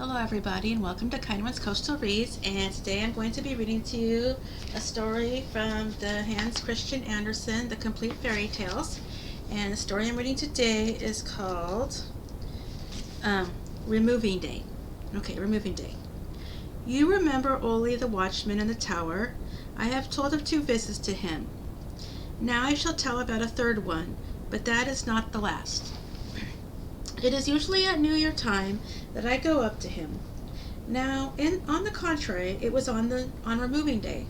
Hello everybody and welcome to Kindwyn's Coastal Reads, and today I'm going to be reading to you a story from the Hans Christian Andersen, The Complete Fairy Tales. And the story I'm reading today is called Removing Day. Okay, Removing Day. You remember Ole the watchman in the tower? I have told of 2 visits to him. Now I shall tell about a 3rd one, but that is not the last. It is usually at New Year time that I go up to him. Now, on the contrary, it was on Removing Day.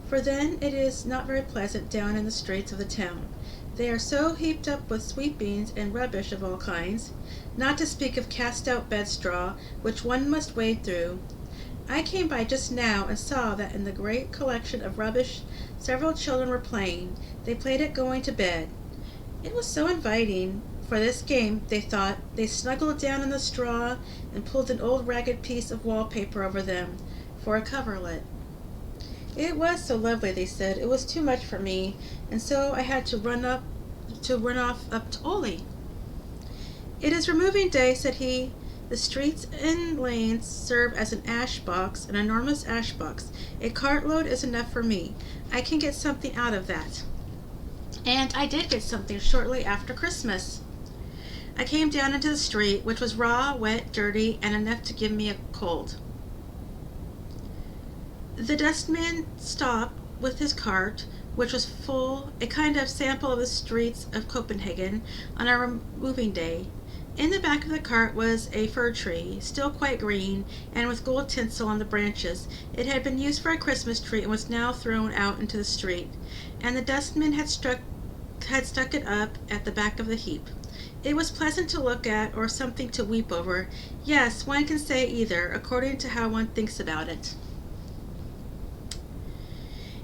For then it is not very pleasant down in the streets of the town. They are so heaped up with sweepings and rubbish of all kinds, not to speak of cast-out bed-straw, which one must wade through. I came by just now and saw that in the great collection of rubbish several children were playing. They played at going to bed. It was so inviting. For this game, they thought. They snuggled down in the straw and pulled an old ragged piece of wallpaper over them for a coverlet. It was so lovely, they said. It was too much for me, and so I had to run off to Ole. It is Removing Day, said he. The streets and lanes serve as an ash box, an enormous ash box. A cartload is enough for me. I can get something out of that. And I did get something shortly after Christmas. I came down into the street, which was raw, wet, dirty, and enough to give me a cold. The dustman stopped with his cart, which was full, a kind of sample of the streets of Copenhagen, on our Removing Day. In the back of the cart was a fir tree, still quite green, and with gold tinsel on the branches. It had been used for a Christmas tree and was now thrown out into the street, and the dustman had stuck it up at the back of the heap. It was pleasant to look at, or something to weep over. Yes, one can say either, according to how one thinks about it.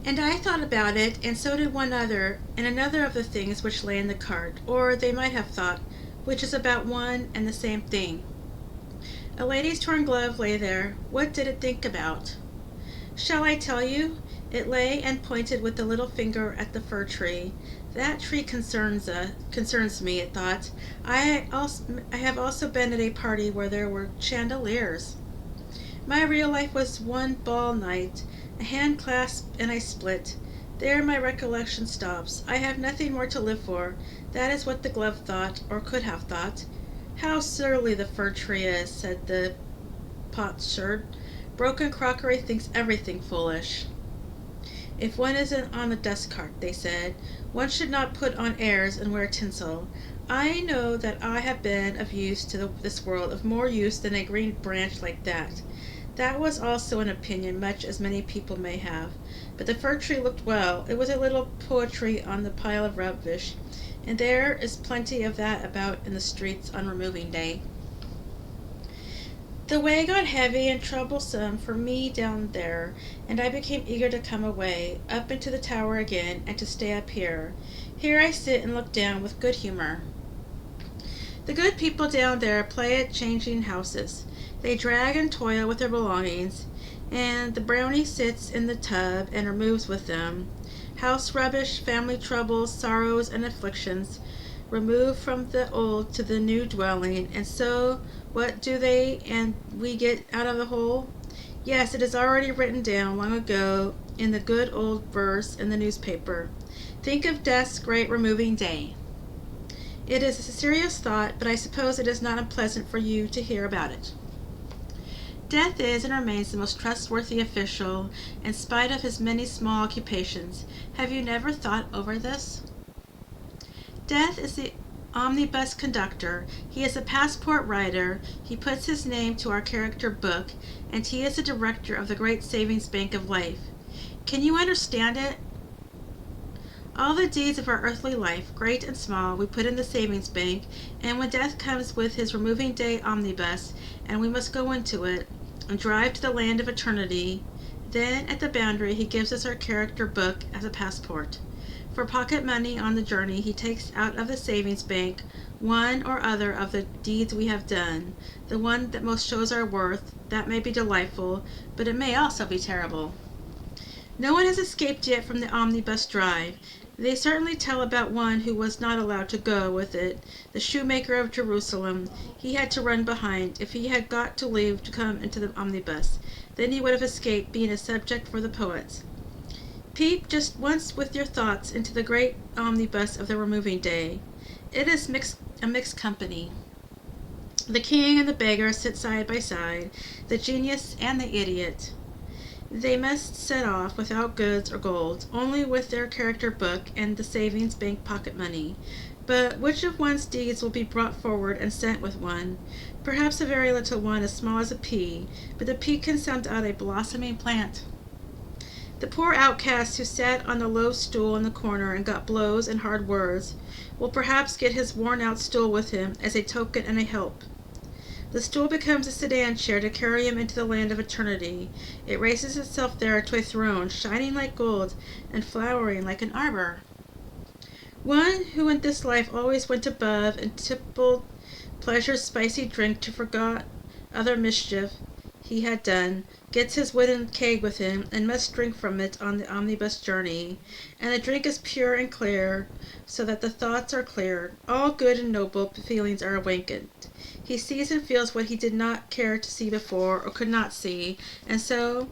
And I thought about it, and so did another of the things which lay in the cart, or they might have thought, which is about one and the same thing. A lady's torn glove lay there. What did it think about? Shall I tell you? It lay and pointed with the little finger at the fir tree. That tree concerns me, it thought. I have also been at a party where there were chandeliers. My real life was one ball night, a hand clasp, and I split. There my recollection stops. I have nothing more to live for. That is what the glove thought, or could have thought. How surly the fir tree is, said the potsherd. Broken crockery thinks everything foolish. If one isn't on the dust cart, they said, one should not put on airs and wear tinsel. I know that I have been of use to this world, of more use than a green branch like that. That was also an opinion, much as many people may have. But the fir tree looked well. It was a little poetry on the pile of rubbish, and there is plenty of that about in the streets on Removing Day. The way got heavy and troublesome for me down there, and I became eager to come away, up into the tower again, and to stay up here. Here I sit and look down with good humor. The good people down there play at changing houses. They drag and toil with their belongings, and the brownie sits in the tub and removes with them house rubbish, family troubles, sorrows, and afflictions, remove from the old to the new dwelling, and so what do they and we get out of the whole? Yes, it is already written down long ago in the good old verse in the newspaper. Think of Death's great Removing Day. It is a serious thought, but I suppose it is not unpleasant for you to hear about it. Death is and remains the most trustworthy official, in spite of his many small occupations. Have you never thought over this? Death is the omnibus conductor. He is a passport writer. He puts his name to our character book, and he is the director of the great savings bank of life. Can you understand it? All the deeds of our earthly life, great and small, we put in the savings bank, and when death comes with his Removing Day omnibus, and we must go into it, and drive to the land of eternity, then at the boundary he gives us our character book as a passport. For pocket money on the journey, he takes out of the savings bank one or other of the deeds we have done, the one that most shows our worth. That may be delightful, but it may also be terrible. No one has escaped yet from the omnibus drive. They certainly tell about one who was not allowed to go with it, the shoemaker of Jerusalem. He had to run behind. If he had got to leave to come into the omnibus, then he would have escaped being a subject for the poets. Peep just once with your thoughts into the great omnibus of the removing day. It is a mixed company. The king and the beggar sit side by side, the genius and the idiot. They must set off without goods or gold, only with their character book and the savings bank pocket money. But which of one's deeds will be brought forward and sent with one? Perhaps a very little one, as small as a pea, but the pea can send out a blossoming plant. The poor outcast who sat on the low stool in the corner and got blows and hard words will perhaps get his worn-out stool with him as a token and a help. The stool becomes a sedan chair to carry him into the land of eternity. It raises itself there to a throne, shining like gold and flowering like an arbor. One who in this life always went above and tippled pleasure's spicy drink to forget other mischief he had done, gets his wooden keg with him, and must drink from it on the omnibus journey. And the drink is pure and clear, so that the thoughts are cleared. All good and noble feelings are awakened. He sees and feels what he did not care to see before, or could not see, and so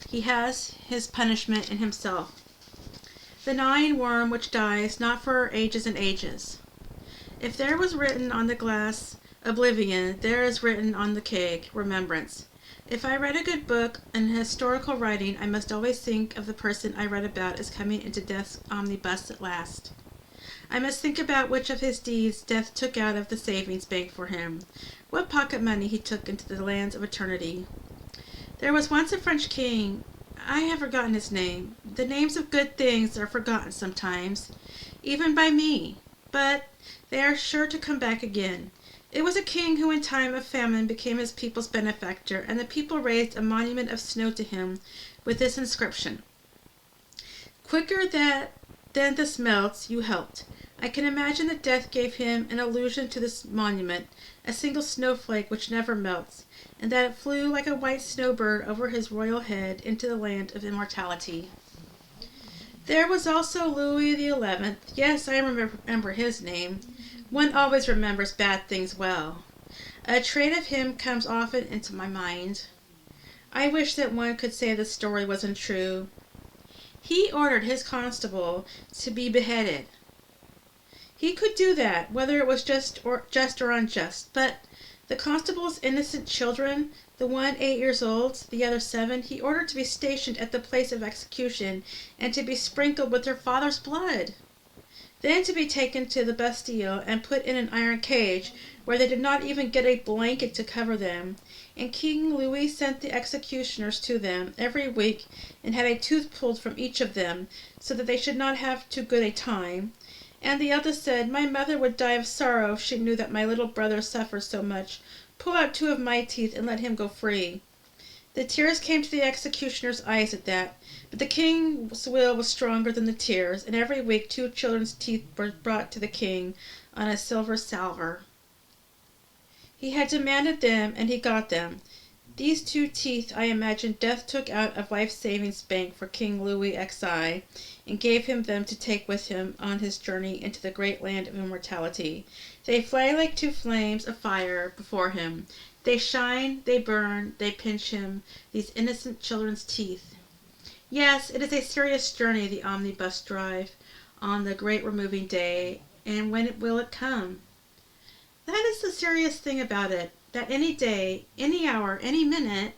he has his punishment in himself. The gnawing worm which dies not for ages and ages. If there was written on the glass oblivion, there is written on the keg remembrance. If I read a good book and historical writing, I must always think of the person I read about as coming into death's omnibus at last. I must think about which of his deeds death took out of the savings bank for him, what pocket money he took into the lands of eternity. There was once a French king. I have forgotten his name. The names of good things are forgotten sometimes, even by me, but they are sure to come back again. It was a king who in time of famine became his people's benefactor, and the people raised a monument of snow to him with this inscription: "Quicker than this melts, you helped." I can imagine that death gave him an allusion to this monument, a single snowflake which never melts, and that it flew like a white snowbird over his royal head into the land of immortality. There was also Louis XI. Yes, I remember his name. One always remembers bad things well. A trait of him comes often into my mind. I wish that one could say the story wasn't true. He ordered his constable to be beheaded. He could do that, whether it was just or unjust, but the constable's innocent children, the one 8 years old, the other 7, he ordered to be stationed at the place of execution and to be sprinkled with their father's blood. Then to be taken to the Bastille and put in an iron cage, where they did not even get a blanket to cover them. And King Louis sent the executioners to them every week and had a tooth pulled from each of them, so that they should not have too good a time. And the eldest said, "My mother would die of sorrow if she knew that my little brother suffers so much. Pull out 2 of my teeth and let him go free." The tears came to the executioner's eyes at that, but the king's will was stronger than the tears, and every week 2 children's teeth were brought to the king on a silver salver. He had demanded them, and he got them. These 2 teeth, I imagine, death took out of life's savings bank for King Louis XI, and gave him them to take with him on his journey into the great land of immortality. They fly like 2 flames of fire before him. They shine, they burn, they pinch him, these innocent children's teeth. Yes, it is a serious journey, the omnibus drive, on the great removing day, and when will it come? That is the serious thing about it, that any day, any hour, any minute,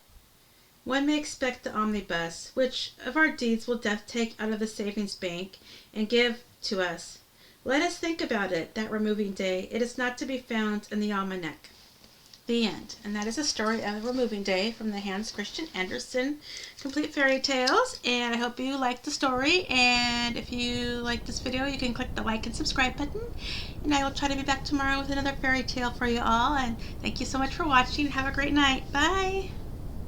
one may expect the omnibus, which of our deeds will death take out of the savings bank and give to us. Let us think about it, that removing day. It is not to be found in the almanac. The end. And that is a story of the removing day from the Hans Christian Andersen Complete Fairy Tales. And I hope you liked the story. And if you like this video, you can click the like and subscribe button. And I will try to be back tomorrow with another fairy tale for you all. And thank you so much for watching. Have a great night. Bye.